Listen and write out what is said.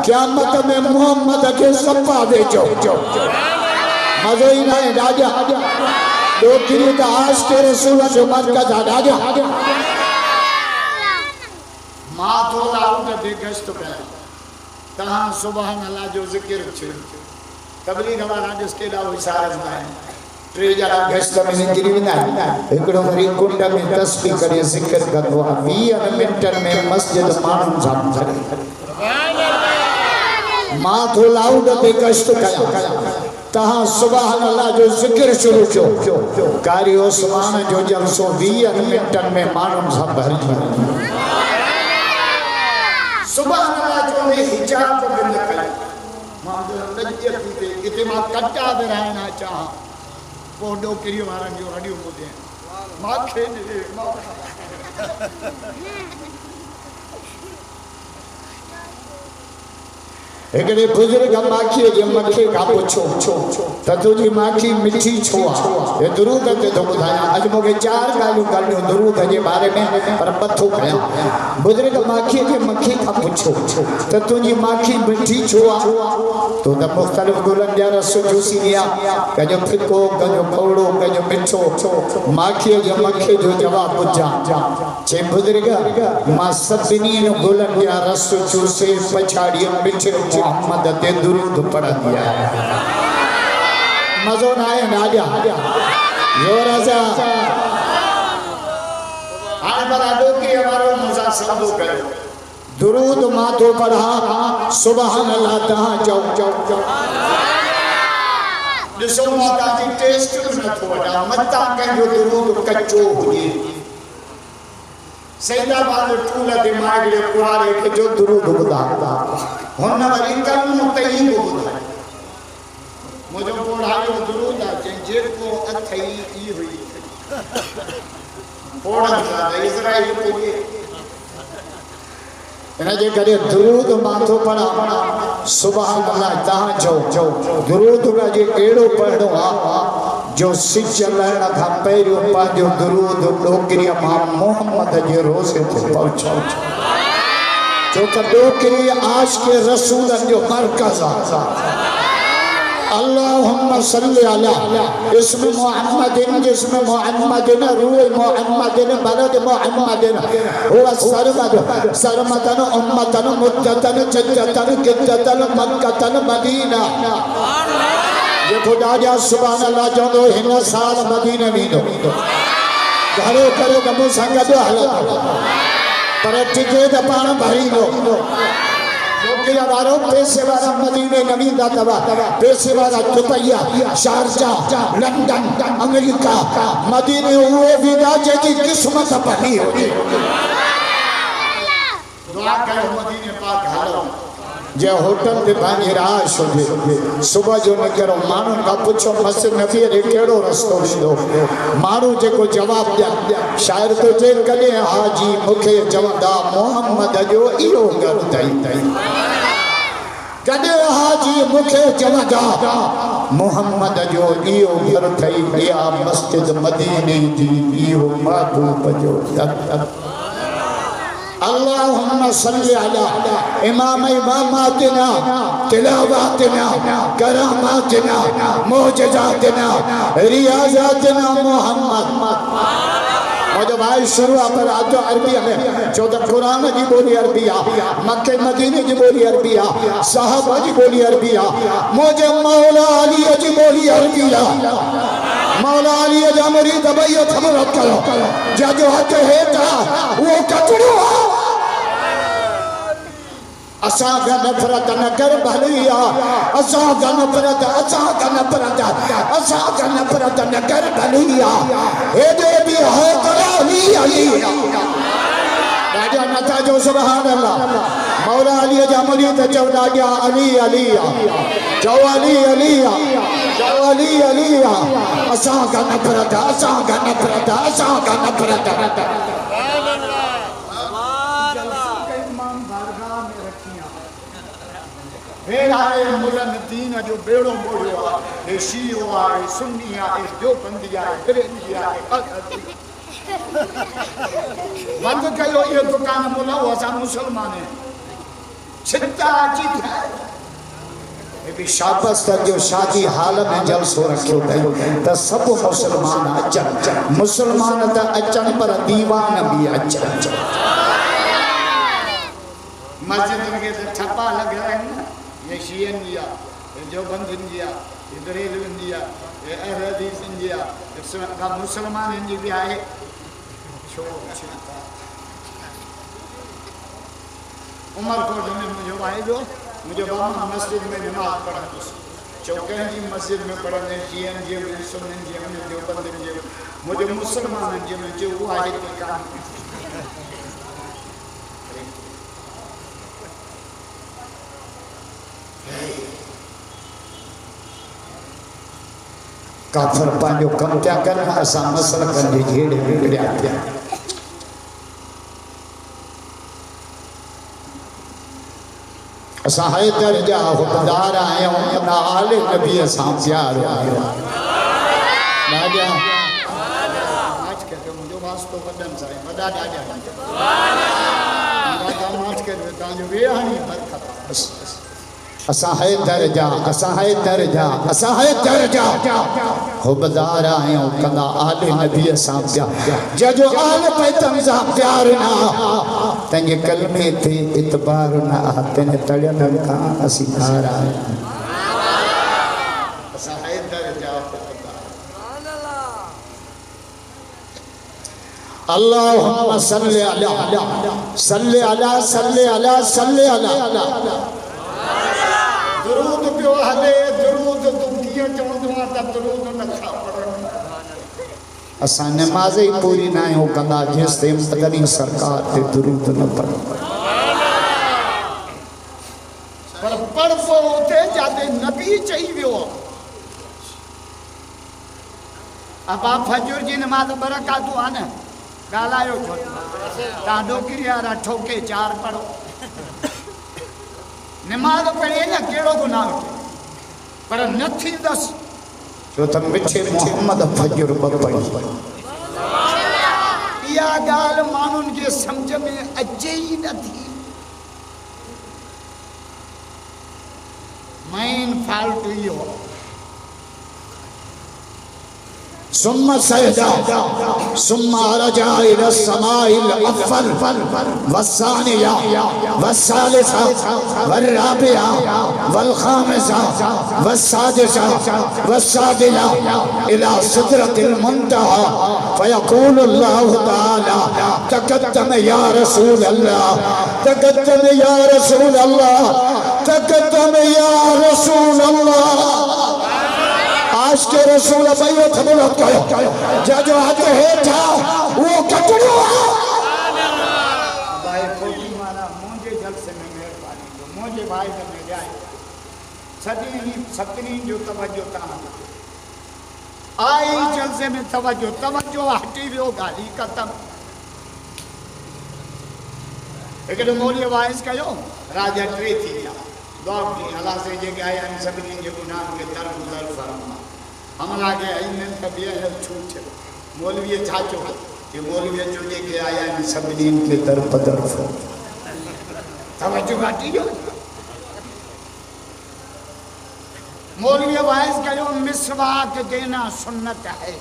قیامت میں محمد کے سپا بیچو مزو ہی نہ راجا دو کری تا آج کے رسول جو مرکز راجا ماں تو لاؤں دے گشت پہ تہاں سبحان اللہ جو ذکر چھو تبلیغ ہمارا جس کے لاؤ اشارت میں ٹری جارا گشت میں ذکری بھی نہ ایکڑوں مری کنڈا میں تسبیح کرے ذکر کرو وی منٹر میں مسجد مانم زام کرے ماں تو لاؤں دے گشت کیا تہاں سبحان اللہ جو ذکر شروع چھو کاری عثمان جو جلسو وی منٹر میں مانم زام بھر جائے سبحان اللہ جو نے حجاب کو بند کرے محمد لجیت دیتے اتما کٹا دے رہنا چاہاں پوڈو کریو مارن جو رڈیو مودے ہیں ماں کھینے ماں ایکڑے بزرگ ماکھی جے مکھے کا پوچھو تتو جی ماکھی مٹھی چھوا یہ درود تے تو بتایا اج موگے چار گالوں گالوں درود جے بارے میں پر پتھو کھیا بزرگ ماکھی جے مکھے کا پوچھو تتو جی ماکھی مٹھی چھوا تو دا مختلف گلن جا رسو جوسی دیا کجو پھکو کجو کوڑو کجو مٹھو ماکھی جے مکھے جو جواب بجا چھے بزرگ ماں سبنین گلن جا رسو جوسی پچھاڑی مٹھے محمد تے درود پڑھ دیا مزون آئے ناجا زور آزا آئے بڑا دوکی ہمارو مزا سبو کرو درود ماتو پڑھا سبحان اللہ تہاں جاؤ جسو ماتا جی ٹیسٹ نہ تھوڑا متا کہیں جو درود کچو ہوئی سیدہ بات ٹولا دماغ لے قرآن کے جو درود بدا ہن وری کم متعین بدا مجھے پڑھائی درود آجیں جیر کو اتھائی ای ہوئی پوڑھا زیادہ اسرائیل کو یہ انہیں جے کرے درود ماتھو پڑھا سبحان اللہ تہاں جو درود کا جے ایڑو پڑھو جو سچ اللہ تھا پیرو پانجو درود ڈوکری امام محمد جے روزے تے پہنچا جو کہ ڈوکری آج کے رسول جو مرکز اللہم صلی اللہ اسم محمد جسم محمد روح محمد بلد محمد هو سرمدن امتن مدتن جدتن گدتن مکتن مدینہ یہ خدا جا سبحان اللہ جاندو ہن سال مدینہ میدو گھرو کرو کمو سنگا دو حلق پر ٹکے دپان بھری دو کہ ہمارو پیسے والا مدینہ نبی دا تبا پیسے والا دبئی شارجہ لندن امریکہ مدینہ ہوئے ویدا جی قسمت بنی ہوئی دعا کرو مدینہ پاک حالو جے ہوٹل دے بانی راش ہوئے صبح جو نکرو مانو کا پوچھو مسجد نبی رے کیڑو رستو ویندو مانو جے کو جواب دیا شاعر تو جے کلے حاجی مکھے جواب دا محمد جو ایو گر تائی کدے حاجی مکھے جواب دا محمد جو ایو گر تائی گیا مسجد مدینے دی ایو محبوب جو اللہم صلی علی امام اماماتنا تلاواتنا کراماتنا معجزاتنا ریاضاتنا محمد مجھے بھائی شروع پر آجو عربیہ میں چودہ قرآن جی بولی عربیہ مکہ مدینہ جی بولی عربیہ صحابہ جی بولی عربیہ مجھے مولا علی جی بولی عربیہ مولا علی جا مرید بیت حمرت کرو جا جو حق ہے تا وہ کتڑو اساگا نفرت نگر بھلیا اساگا نفرت نگر بھلیا اے دے بھی ہے قرالی علی راجہ نتا جو سبحان اللہ مولا علی جا مرید چودا گیا علی علی جو علی علی جو علی علی اساگا نفرت میرے ملن دین جو بیڑوں بوڑھو اے شیعو آئے سنی آئے جو بندی آئے بریلی آئے بند کہو یہ دکان ملا ہوا سا مسلمان ہے چھتا آچی تھا بھی شابس تک جو شادی حال میں جلسو رکھو گئے تا سب مسلمان اچھا مسلمان تا اچھا پر دیوان بھی اچھا مسجد کے چھپا لگ رہے ہیں یہ شیعن دیا یہ جو بندن دیا یہ بریلون دیا یہ احادیث دیا مسلمان ہندی بھی آئے عمر کو مجھے آئے دو مجھے بابا مسجد میں نماز پڑھا چوکیں جی مسجد میں پڑھنے شیعن جی میں سنن جی میں دیوبندن جی مجھے مسلمان جی میں جو وہ آئے کے کام کافر پانجو کم کیا کرنا ایسا مسئلہ کرنے جھیڑے بگڑے آتے ہیں اساں ہے درجہ حکمدار آئے ہوں اپنا آل نبی اساں پیار آئے ہوں راجہ آج کہتے مجھے واسطو قدم سائے مدہ راجہ آج کہتے تانجو بیانی برکت اساں ہے درجہ اساں ہے درجہ حکمدار آئے ہوں اپنا آل نبی اساں پیار جو آل پیتم ساں پیار نہ تنجھے کلمے تھے اتبار نہ آتے نے تڑیا نکا اسی کھار آئے ساہید درجہ اللہم صلی علی درود پیو حدے درود تم کیا چوندوان تا درود نکھا پڑھنے اساں نماز ہی پوری نہ ہو کندا جس تے مدنی سرکار تے درود نہ پڑھ پر پڑھ پوتے جاتے نبی چاہی ویو اب آپ فجر جی نماز برکاتو آنے گالا یو چھوٹ تاندو کریارا ٹھوکے چار پڑھو نماز پڑھے نا کیڑو گناہ ہوتے پر نتھی دس جو تم مٹھے محمد فجر بپڑی یا گال مانون کے سمجھ میں اجے ہی نہ تھی مین فالٹ ہی ہو ثم سجدا ثم رجع الى السماء الاول والثانية والثالثة والرابعة والخامسة والسادسة والسابعة إلى سدرة المنتهى فيقول الله تعالى تقدم يا رسول الله تقدم يا رسول الله تقدم يا رسول الله آج کے رسول بھائیو تھبولت کرو جو ہاتھ ہے تھا وہ کٹڑو بھائی کوئی مانا مجھے جلسے میں مہربانی جو مجھے بھائی میں میرے آئے ستنی جو توجہ تاہاں آئی جلسے میں توجہ ہٹی بھی ہو گالی ختم لیکن مولی وائز کا جو راجہ ٹری تھی دعا کی اللہ سے یہ کہ آیا ان سبنی کے گناہ کے در گزر فرما ہم لاگے اینن کبھی ہے چھوٹ چلو مولوی چھاچو کہ مولوی جو یہ کہ آیا ان سبنی کے در پدر فرما توجہ گاٹی جو مولوی وائز کا جو مسواک دینا سنت ہے